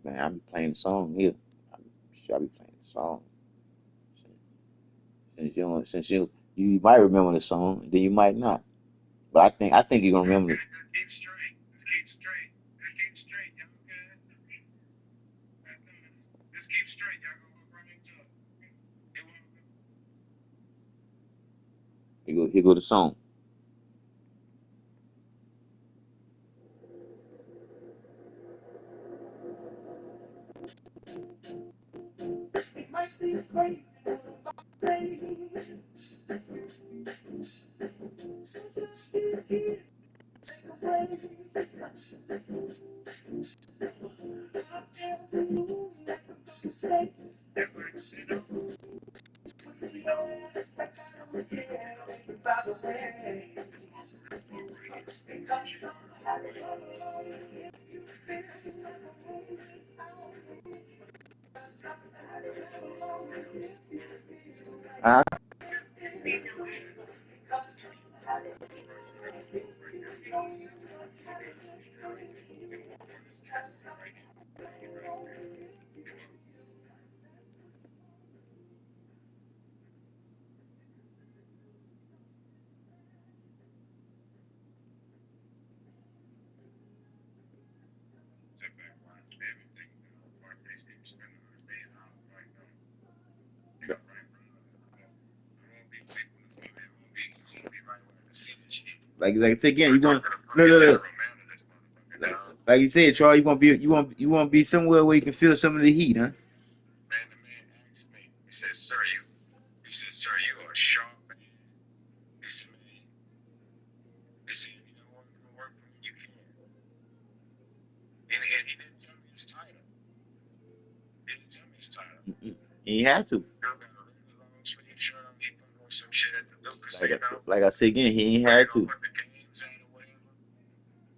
man, I be playing the song here. I be playing the song. Since you might remember the song, then you might not. But I think you're gonna remember it. Keep straight. Let's keep straight. Let's keep straight. Y'all good? Let's keep straight. Y'all gonna walk right into it. Here go the song. It might be crazy. Huh? Like I said again, you want no. Like you said, Charles, you want to be somewhere where you can feel some of the heat, huh? Man, the man asked me. He said, sir, you are sharp, man. He said, man, he said, you don't want to work for me, you can. And he didn't tell me his title. He didn't tell me his title. He had to. Girl got a really long sleeve shirt on. He fucking with some shit at the Luke Casino. Like I said again, he ain't had to. Put the games out or whatever.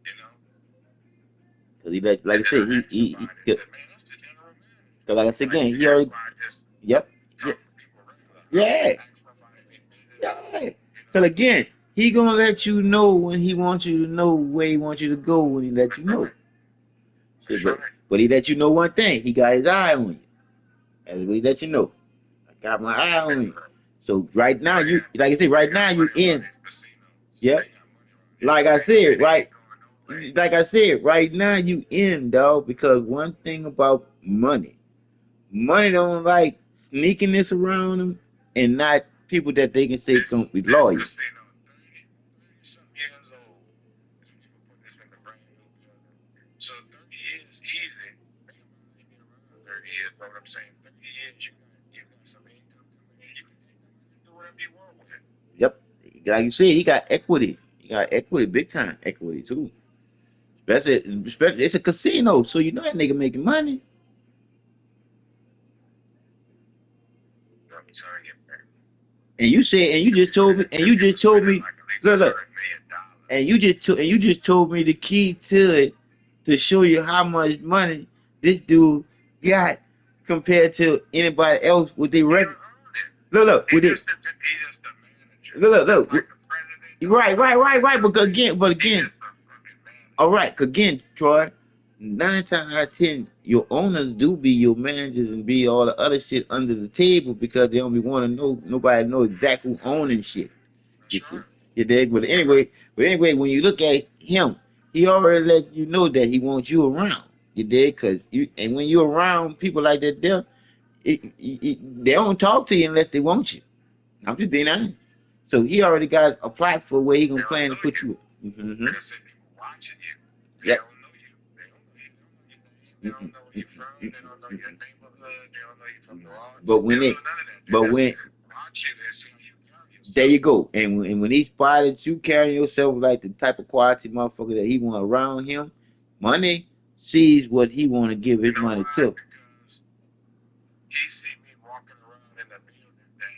You know? Cause he like I said, he said, man, that's the general manager. Cause like I said again, he already. Yep. Yeah. Yeah. Cause again, he gonna let you know when he wants you to know where he wants you to go when he let you know. But he let you know one thing, he got his eye on you. That's what he let you know. I got my eye on you. So right now you like I said, right now you in. Yep. Like I said, right now you in, dog, because one thing about money don't like sneaking this around them and not people that they can say don't be loyal. So 30 years easy. 30 years, but what I'm saying, 30 years you got some income coming in, you can take the money and do whatever you want with it. Yep. Like you said, he got equity. He got equity, big time equity too. Especially it's a casino, so you know that nigga making money. And you said, and you just told me, look, and you just told me the key to it to show you how much money this dude got compared to anybody else with their record. Look, with this. Look. Right. But again. All right, again, Troy. 9 times out of 10, your owners do be your managers and be all the other shit under the table because they don't be want to know. Nobody know exactly who owning shit. You see, you dig? But anyway, when you look at him, he already let you know that he wants you around. You dig? And when you're around people like that, they don't talk to you unless they want you. I'm just being honest. So he already got a platform where he gonna plan to put you. Mm-hmm. Yep. They don't know where you're from. They don't know your neighborhood. They don't know you from New Orleans. There you go. And when he spotted you carrying yourself like the type of quality motherfucker that he want around him, money sees what he want to give his money to. Because he see me walking around in the building that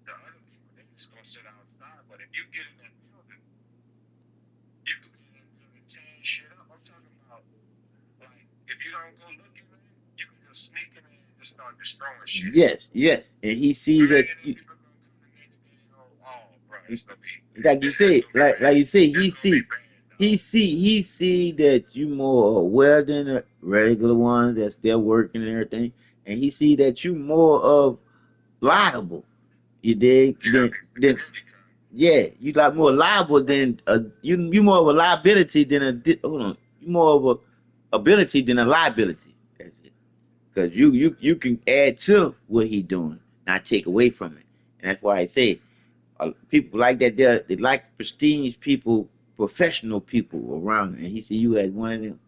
the other people they just gonna sit outside. But if you get in that building, you can be in that building tearing shit up. I'm talking about like if you don't go looking, man, you can just sneak in and just start destroying shit. Yes. And he sees that like you said, he see He see that you more aware than the regular ones that's still working and everything, and he see that you more of liable. You dig? Then yeah, you got more liable than you more of a liability than hold on. You more of a ability than a liability. That's it. Because you can add to what he doing, not take away from it. And that's why I say people like that. They like prestige people, professional people around. And he see you as one of them.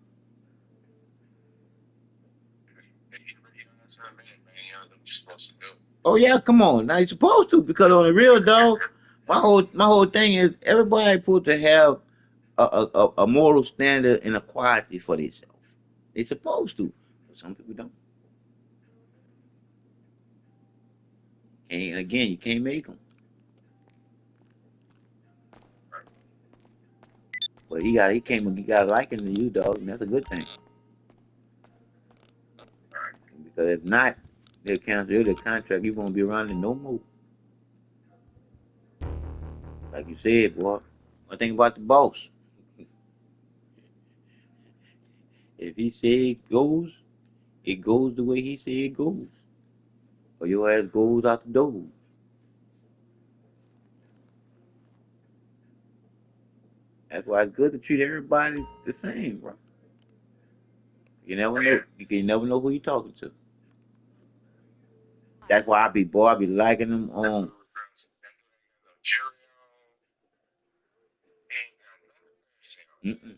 Oh yeah, come on. Now you're supposed to because on the real dog, my whole thing is everybody supposed to have a moral standard and a quality for themselves. They supposed to, but some people don't. And again, you can't make them. But he got a liking to you, dog, and that's a good thing. Because if not, they'll cancel the contract. You won't be around it no more. Like you said, boy. One thing about the boss, if he say it goes the way he say it goes, or your ass goes out the door. That's why it's good to treat everybody the same, bro. You never know. You can never know who you're talking to. That's why I be liking them on. Mm-mm.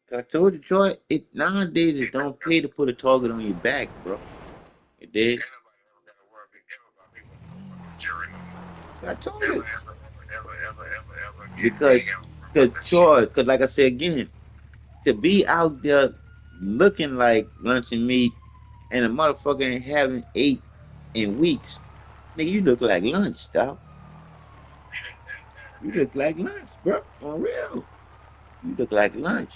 'Cause I told you, Troy. It nowadays it don't pay to put a target on your back, bro. It did. I told you because Troy, because like I said again, to be out there looking like lunch and meat, and a motherfucker ain't having ate in weeks, nigga, you look like lunch, dog. You look like lunch, bro. For real. You look like lunch.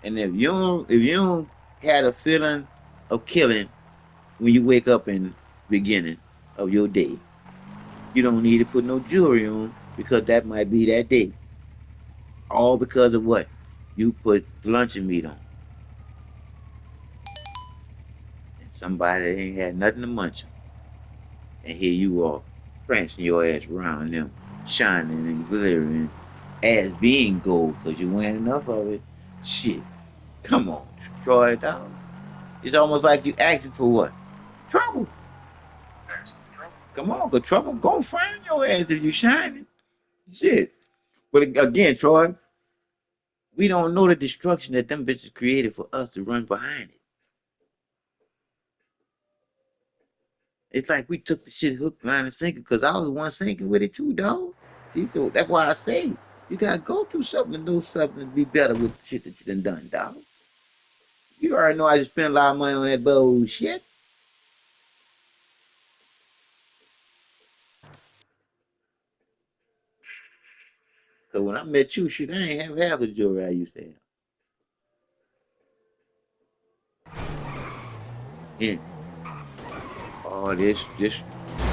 And if you don't had a feeling of killing when you wake up in the beginning of your day, you don't need to put no jewelry on because that might be that day. All because of what? You put luncheon meat on. And somebody ain't had nothing to munch on. And here you are, prancing your ass around them, shining and glittering, as being gold because you wearing enough of it. Shit. Come on, Troy, dog. It's almost like you asking for what? Trouble. Come on, cause trouble gonna find your ass if you shining. Shit. But again, Troy, we don't know the destruction that them bitches created for us to run behind it. It's like we took the shit hook, line, and sinker, cause I was the one sinking with it too, dog. See, so that's why I say you gotta go through something to know something to be better with the shit that you done, dog. You already know I just spent a lot of money on that bullshit. Cause when I met you, shit, I ain't have half the jewelry I used to have. And all this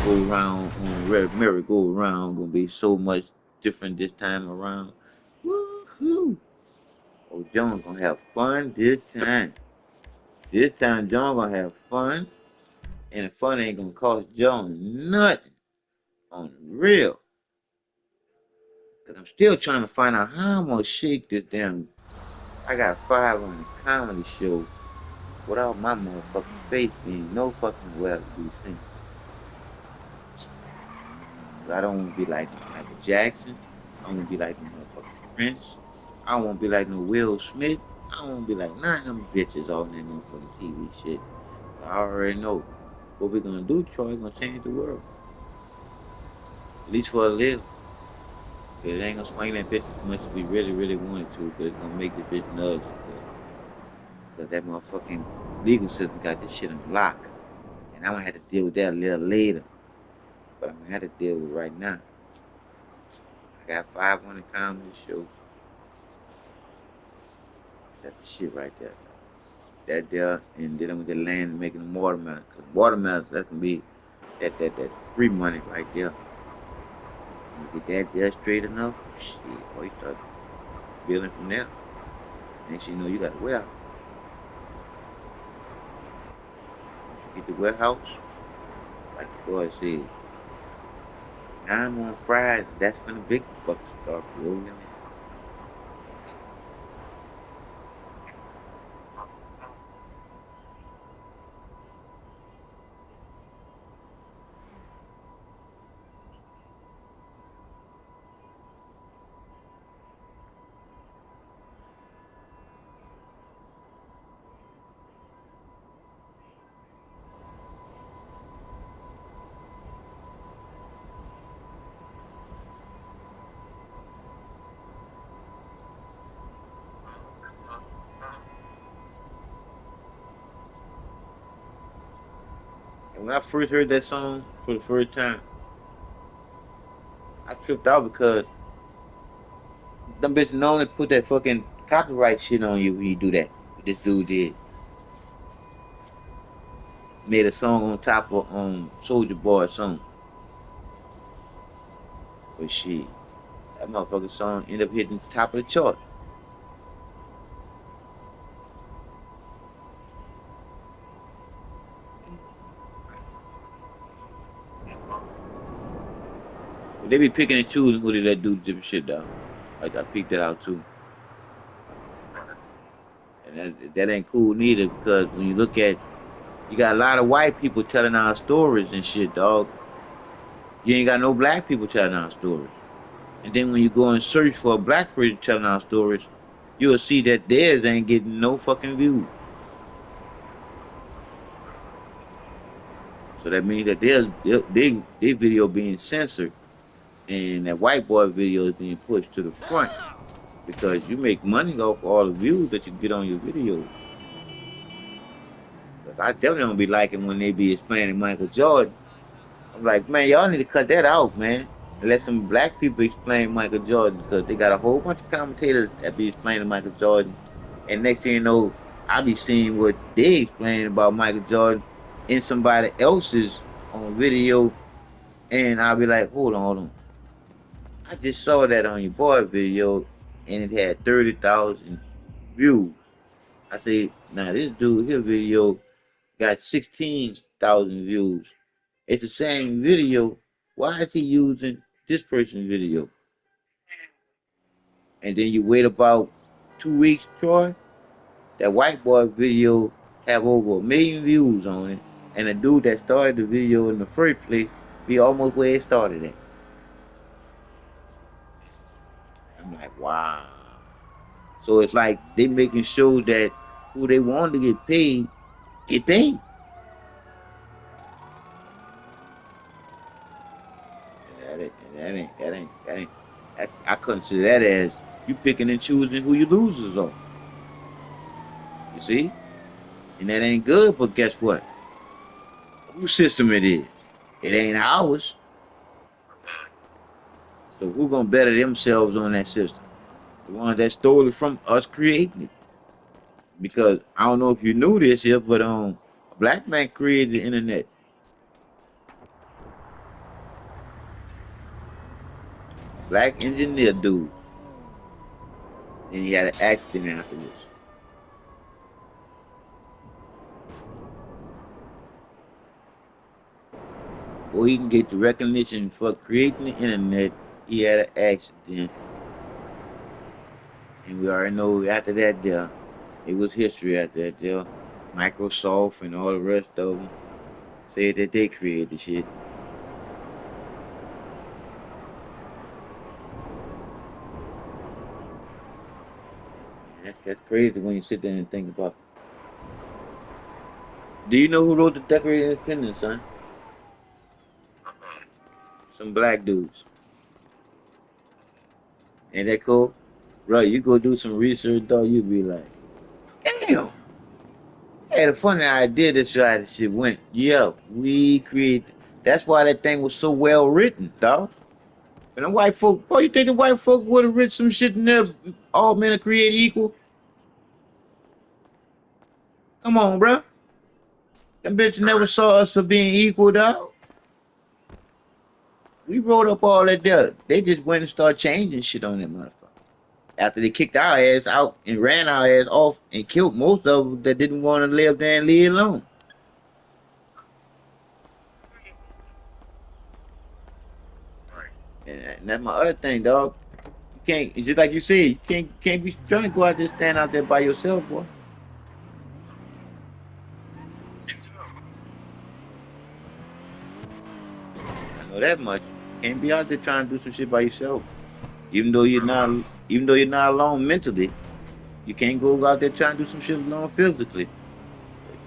go around on red merry go around gonna be so much different this time around. Woohoo! Oh, John gonna have fun this time. This time, John gonna have fun, and the fun ain't gonna cost John nothing on the real. Cause I'm still trying to find out how I'm gonna shake this damn. I got 5 on the comedy show without my motherfucking face being no fucking well to be seen. I don't want to be like Michael Jackson. I don't want to be like no motherfucking Prince. I don't want to be like no Will Smith. I don't want to be like none of them bitches on that motherfucking TV shit. I already know what we're gonna do, Troy. We're gonna change the world, at least for a little. But it ain't gonna swing that bitch as much as we really, really wanted to, but it's gonna make the bitch nudge. Because that motherfucking legal system got this shit on lock. And I'm gonna have to deal with that a little later. But I'm gonna have to deal with it right now. I got 500 comedy show. That's the shit right there. That there, and then I'm gonna land making the watermelon. Cause watermelon, that can be that free money right there. You get that there straight enough, shit, boy, you start. building from there. Next thing you know, you got a warehouse. You get the warehouse, like before I said, now I'm on Fridays. That's when the big bucks start rolling in. And when I first heard that song for the first time, I tripped out because them bitches normally put that fucking copyright shit on you when you do that. This dude did. Made a song on top of Soldier Boy song. But shit, that motherfucking song ended up hitting the top of the chart. But they be picking and choosing who they let do different shit though. Like I peeked that out too. And that ain't cool neither because when you look at, you got a lot of white people telling our stories and shit, dog. You ain't got no black people telling our stories. And then when you go and search for a black person telling our stories, you'll see that theirs ain't getting no fucking views. So that means that their video being censored and that white boy video is being pushed to the front because you make money off all the views that you get on your videos. I definitely don't be liking when they be explaining Michael Jordan. I'm like, man, y'all need to cut that out, man. And let some black people explain Michael Jordan because they got a whole bunch of commentators that be explaining Michael Jordan. And next thing you know, I be seeing what they explain about Michael Jordan in somebody else's on video, and I'll be like, hold on. I just saw that on your boy video, and it had 30,000 views. I say, now this dude, his video got 16,000 views. It's the same video. Why is he using this person's video? And then you wait about 2 weeks, Troy. That white boy video have over 1 million views on it, and the dude that started the video in the first place be almost where it started at. I'm like, wow. So it's like they making sure that who they want to get paid, get paid. I consider that as you picking and choosing who your losers are. You see? And that ain't good, but guess what? Whose system it is? It ain't ours. So who gonna better themselves on that system? The ones that stole it from us creating it. Because I don't know if you knew this here, but a black man created the internet. Black engineer dude. And he had an accident after this. Before he can get the recognition for creating the internet, he had an accident. And we already know after that there, it was history after that there. Microsoft and all the rest of them said that they created the shit. That's crazy when you sit there and think about it. Do you know who wrote the Declaration of Independence, son? Some black dudes. Ain't that cool? Right, you go do some research, dog, you be like, damn. I had a funny idea this how this shit went. Yeah, we created. That's why that thing was so well written, dog. And the white folk, boy, you think the white folk would have written some shit in there, all men are created equal? Come on, bro. Them bitches never saw us for being equal, dog. We wrote up all that there. They just went and started changing shit on that motherfucker. After they kicked our ass out and ran our ass off and killed most of them that didn't want to live there and leave alone. Right. And that's my other thing, dog. You can't, it's just like you said, you can't be trying to go out there, stand out there by yourself, boy. It's I know that much. You can't be out there trying to do some shit by yourself. Even though you're not, even though you're not alone mentally, you can't go out there trying to do some shit alone physically.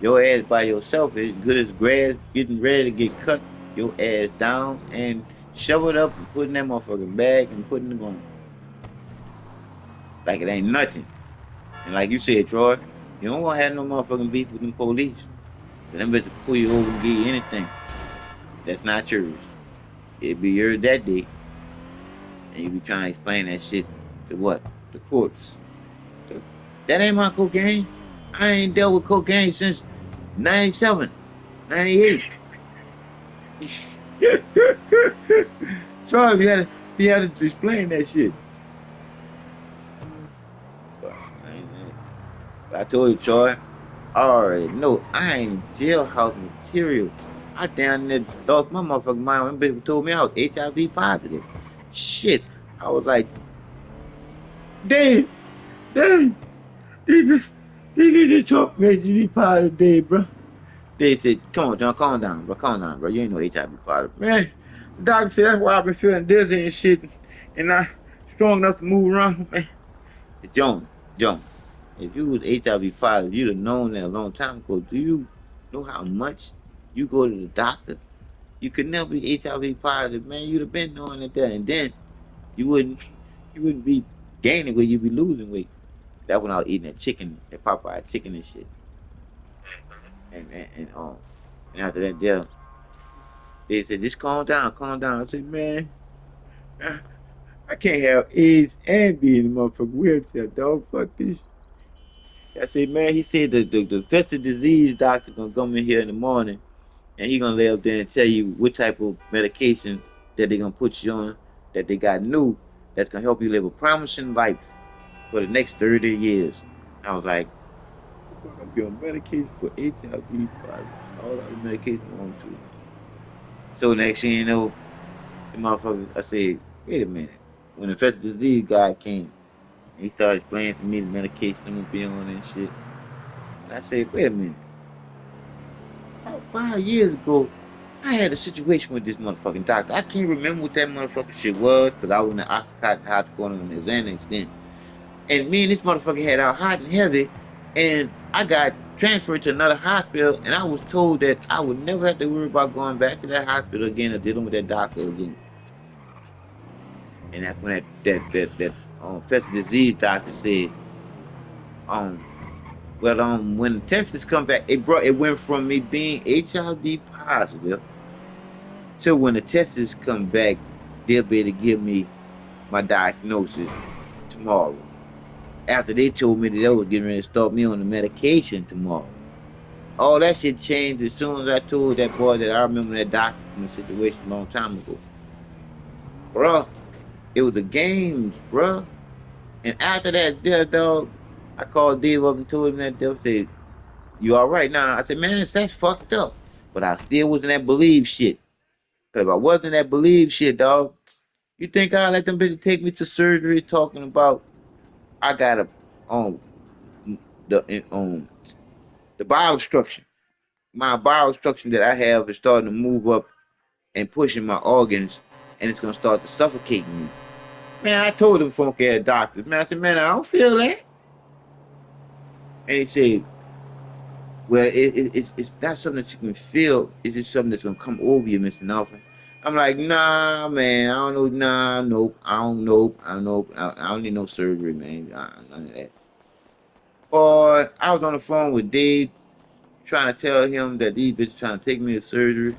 Your ass by yourself is good as grass getting ready to get cut. Your ass down and shovel it up and put in that motherfucking bag and putting it on like it ain't nothing. And like you said, Troy, you don't want to have no motherfucking beef with them police. Them bitches pull you over and give you anything. That's not yours. It'd be yours that day. And you be trying to explain that shit to what? The courts. So, that ain't my cocaine. I ain't dealt with cocaine since 97, 98. Troy, you had to explain that shit. I told you, Troy, I already know I ain't jailhouse material. I down there lost my motherfucking mind when people told me I was HIV positive. Shit. I was like, Dave, Dave, they just talk HIV positive, Dave, bro. They said, come on, John, calm down, bro. You ain't no HIV positive. Man, the doctor said that's why I've been feeling dizzy and shit, and not strong enough to move around, man. I said, John, if you was HIV positive, you'd have known that a long time ago. Do you know how much you go to the doctor? You could never be HIV positive, man. You'd have been knowing it there, and then you wouldn't you wouldn't be gaining weight, you'd be losing weight. That's when I was eating that chicken, that Popeye chicken and shit. And and after that deal, they said, just calm down. I said, man, I can't have AIDS and be in the motherfucking wheelchair, dog. Fuck this. I said, man, he said the infectious disease doctor gonna come in here in the morning and he gonna lay up there and tell you what type of medication that they gonna put you on that they got new that's gonna help you live a promising life for the next 30 years. I was like, I'm gonna be on medication for HIV, all other medication I want to. So next thing you know, the motherfucker, I said, wait a minute. When the infectious disease guy came, he started explaining to me the medication I'm gonna be on and shit. And I said, wait a minute. About 5 years ago, I had a situation with this motherfucking doctor. I can't remember what that motherfucking shit was because I was in the Oxycontin hospital going on the Xanax then. And me and this motherfucker had our hot and heavy, and I got transferred to another hospital, and I was told that I would never have to worry about going back to that hospital again or dealing with that doctor again. And that's when that infectious disease doctor said, um, when Texas come back, it went from me being HIV positive to when the Texas come back, they'll be able to give me my diagnosis tomorrow. After they told me that they was getting ready to start me on the medication tomorrow. All that shit changed as soon as I told that boy that I remember that doctor from the situation a long time ago. Bruh, it was the games, bruh. And after that, there, dog, I called Dave up and told him that they said, you all right now? I said, man, that's fucked up. But I still wasn't that believe shit. Because if I wasn't that believe shit, dog, you think I'd let them bitches take me to surgery talking about I got a um the the bowel structure. My bowel structure that I have is starting to move up and pushing my organs and it's gonna start to suffocate me. Man, I told them funky ass doctors, man, I said, man, I don't feel that. And he said, well, it's not something that you can feel. It's just something that's gonna come over you, Mr. Nelson. I'm like, nah, man. I don't know. Nah, nope. I don't know. I don't know. I don't need no surgery, man. None of that. Or I was on the phone with Dave trying to tell him that these bitches trying to take me to surgery.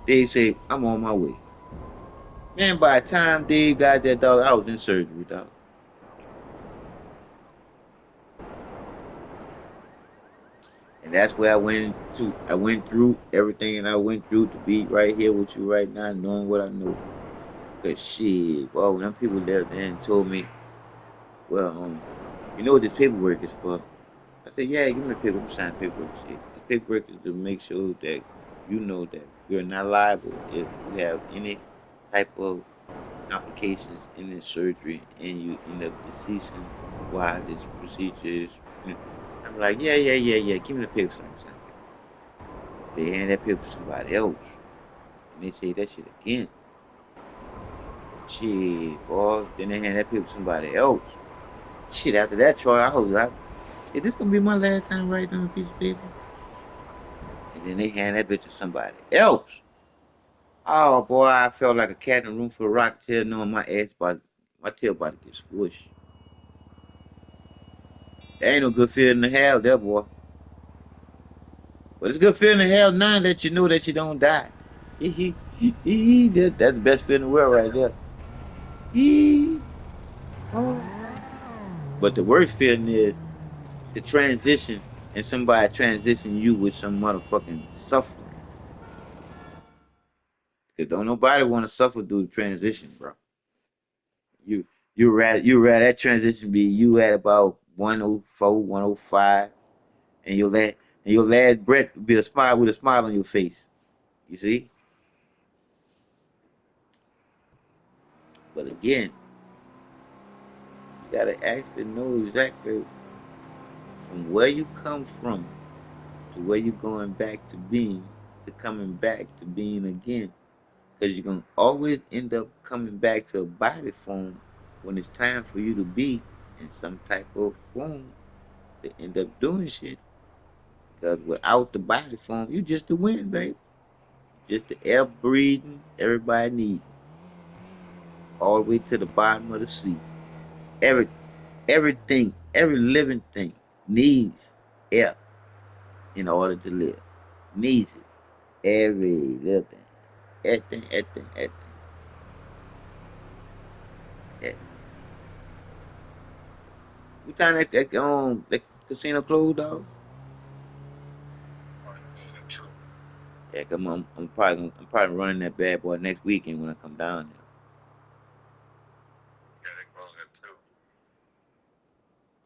Dave said, I'm on my way. Man, by the time Dave got that dog, I was in surgery, dog. And that's where I went to. I went through everything and I went through to be right here with you right now, knowing what I know. Cause shit, well, when them people left there and told me well, you know what this paperwork is for? I said, yeah, give me the paper. I'm signing paperwork. Shit. The paperwork is to make sure that you know that you're not liable if you have any type of complications in this surgery and you end up deceasing while this procedure is. I'm like, yeah, yeah, yeah, yeah. Give me the paper, sign the paper. They hand that paper to somebody else, and they say that shit again. Shit, boy. Then they hand that paper to somebody else. Shit, after that, Troy, I was like, is this gonna be my last time writing on a piece of paper? And then they hand that bitch to somebody else. Oh boy, I felt like a cat in a room full of rock tail knowing my tail about to get squished. There ain't no good feeling to have there, boy. But it's a good feeling to have now that you know that you don't die. That's the best feeling in the world right there. Hee, oh. But the worst feeling is the transition and somebody transition you with some motherfucking suffering. Cause don't nobody want to suffer through the transition, bro. You you rather that transition be you at about 104, 105, and your last breath be a smile with a smile on your face. You see? But again, you gotta actually know exactly from where you come from to where you're going back to being to coming back to being again. Because you're gonna always end up coming back to a body form when it's time for you to be in some type of form to end up doing shit. Because without the body form, you just the wind, baby. Just the air breathing everybody needs. All the way to the bottom of the sea. Every everything, every living thing needs air in order to live. Needs it. Every little thing. Everything, everything, everything. Yeah. What time that casino closed, dog? Yeah, come on. I'm probably running that bad boy next weekend when I come down there. Yeah, they close at 2.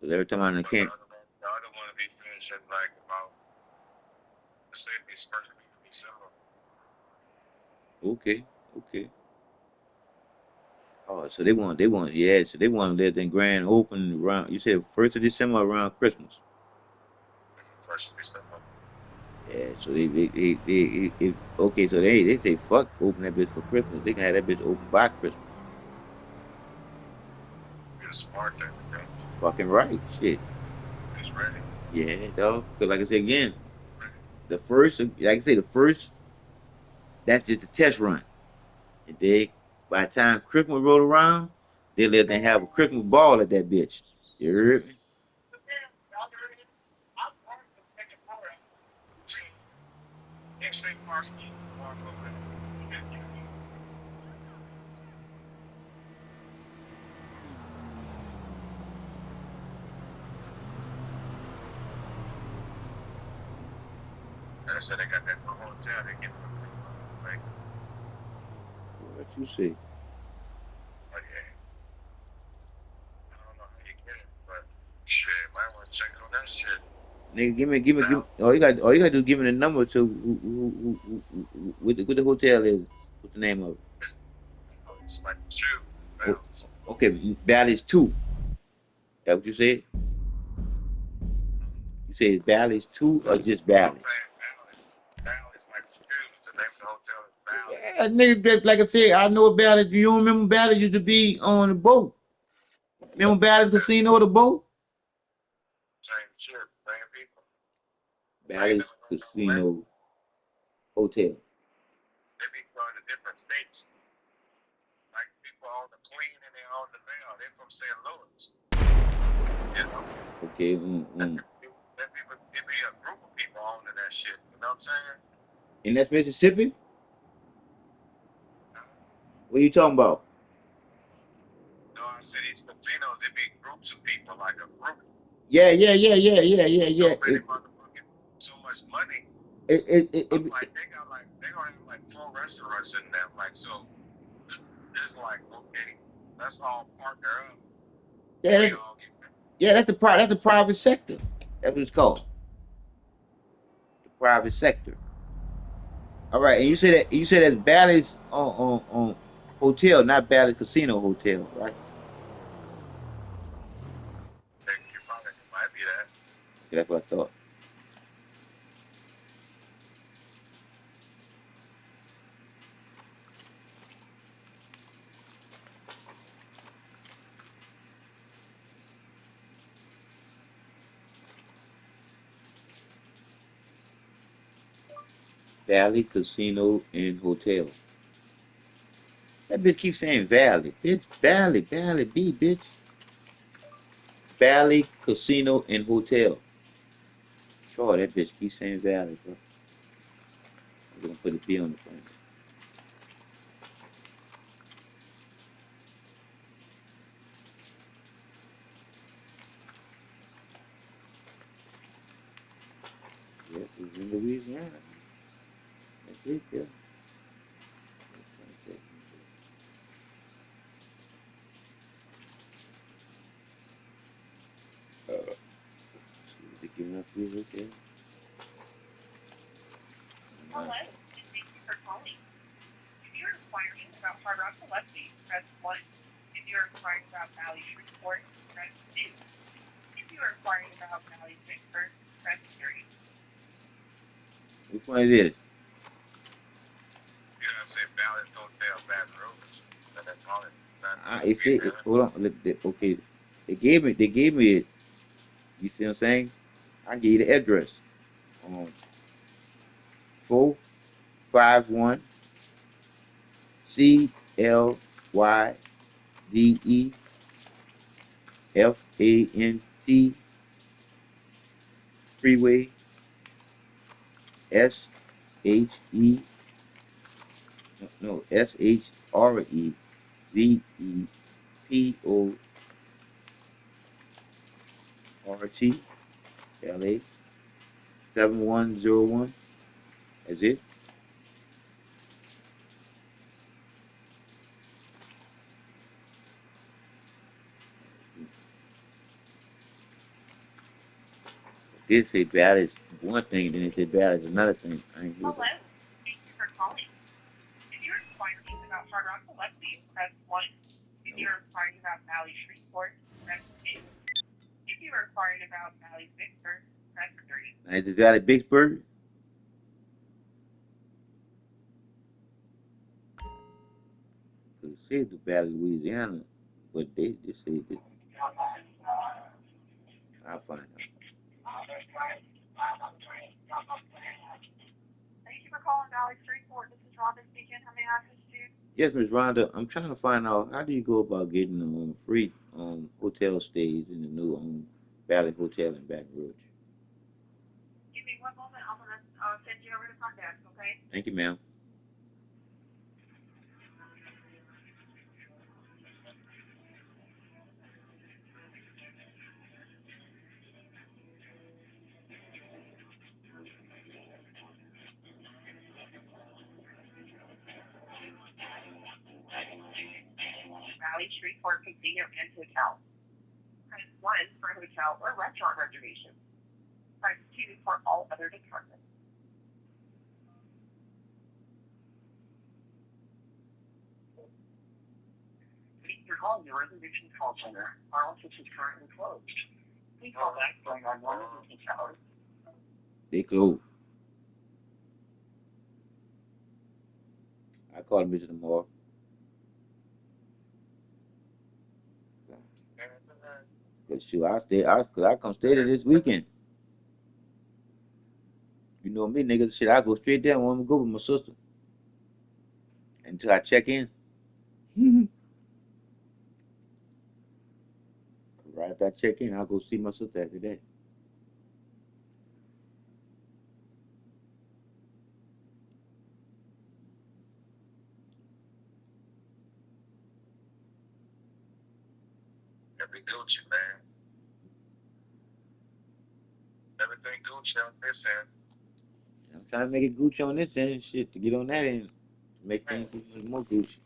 Cause every time I'm in the But camp, the other one will be finishing like about, let's say, this first week of December. okay, okay. Oh, so they want, yeah. So they want to let the grand open around. You said 1st of December around Christmas. First of December. Yeah. So okay. So they say fuck open that bitch for Christmas. They can have that bitch open by Christmas. Be a smart thing to do. Fucking right. Shit. It's ready. Yeah, dog. Cause like I said again, Ready. the first, like I say, the first, that's just a test run. And they, by the time Christmas roll around, they let them have a Christmas ball at that bitch. You heard me? State Park, walk over there. And I said they got that new hotel. They get like, What you say? oh yeah, I don't know how you get it, but shit, might want to check on that shit. Nigga, give me. Now, All you got to do is give me the number to what the hotel is. What's the name of it? it's like shoe Oh, balance. okay, Bally's 2. That what you said? You said Bally's 2 or just No, I'm Bally's? saying balance. Balance like shoes. The name of the hotel is balance. Yeah, nigga, like I said, I know Bally's. You don't remember Bally's used to be on the boat. Remember Bally's Casino, the boat? Same shit, same people. I ain't Bally's never known no way. Casino Hotel. They be going to different states. Like people on the Queen and they on the Bell. They from St. Louis. You know, Okay, it be a group of people owning that shit. You know what I'm saying? and that's Mississippi. Uh, What are you talking about? no, I said these casinos, it be groups of people, like a group. Yeah, yeah, yeah, yeah, yeah, yeah, So yeah. many motherfucking, so much money. It, it, it, I'm it, like, they gonna have like 4 restaurants in there. Like, so it's like, okay, let's all partner up Yeah, We that's, all get paid. yeah, that's the private sector. That's what it's called, the private sector. All right, and you say that's Bally's on hotel, not Bally's Casino Hotel, right? You probably it might be that. Okay, that's what I thought. Valley Casino and Hotel. That bitch keeps saying Valley, bitch. Valley, B, bitch. Valley Casino and Hotel. Sure, that bitch keeps saying Valley, bro. I'm gonna put a B on the front. Yes, it's in Louisiana. That's it, yeah. See what they giving us for this hotel. Hello, and thank you for calling. If you're inquiring about Hard Rock Gillespie, press 1. If you're inquiring about Valley Shreveport, press 2. If you're inquiring about Valley Vicksburg, press 3. Which one it is? You gotta say Bally's Hotel Baton Rouge. That's all it. It said, hold on. Okay, they gave me it. You see what I'm saying? I give you the address. 451 CLYDEFANT Freeway SHE no SHREVEPORT LA 7101. That's it. Did say bad is one thing, then it said bad is another thing. I ain't hear Hello, that. thank you for calling. If you're inquiring about Hard Rock Gillespie, press 1. If No. you're inquiring about Valley Shreveport, press 2. If you're inquiring about Valley Vicksburg, press 3. Now, is it Valley Vicksburg? Because it says the Valley, Louisiana, but they just say that. I'll find out. Thank you for calling Valley Shreveport. This is Robin speaking. How may I assist you? Yes, Miss Rhonda, I'm trying to find out how do you go about getting free hotel stays in the new Valley Hotel in Baton Rouge. Give me one moment. I'm going to send you over to front desk, okay? Thank you, ma'am. Valley Shreveport Casino and Hotel. Press 1 for hotel or restaurant reservations. Press 2 for all other departments. Thank you for calling the reservation call center. Our office is currently closed. Please call back during our normal business hours. They closed. I called Mr. tomorrow. Cause shoot, cause I come stay there this weekend. You know me, nigga. Shit, I go straight there. I want to go with my sister until I check in. Right after I check in, I'll go see my sister after that. Every Gucci, man. Everything Gucci on this end. I'm trying to make it Gucci on this end, shit, to get on that end, to make things even more Gucci.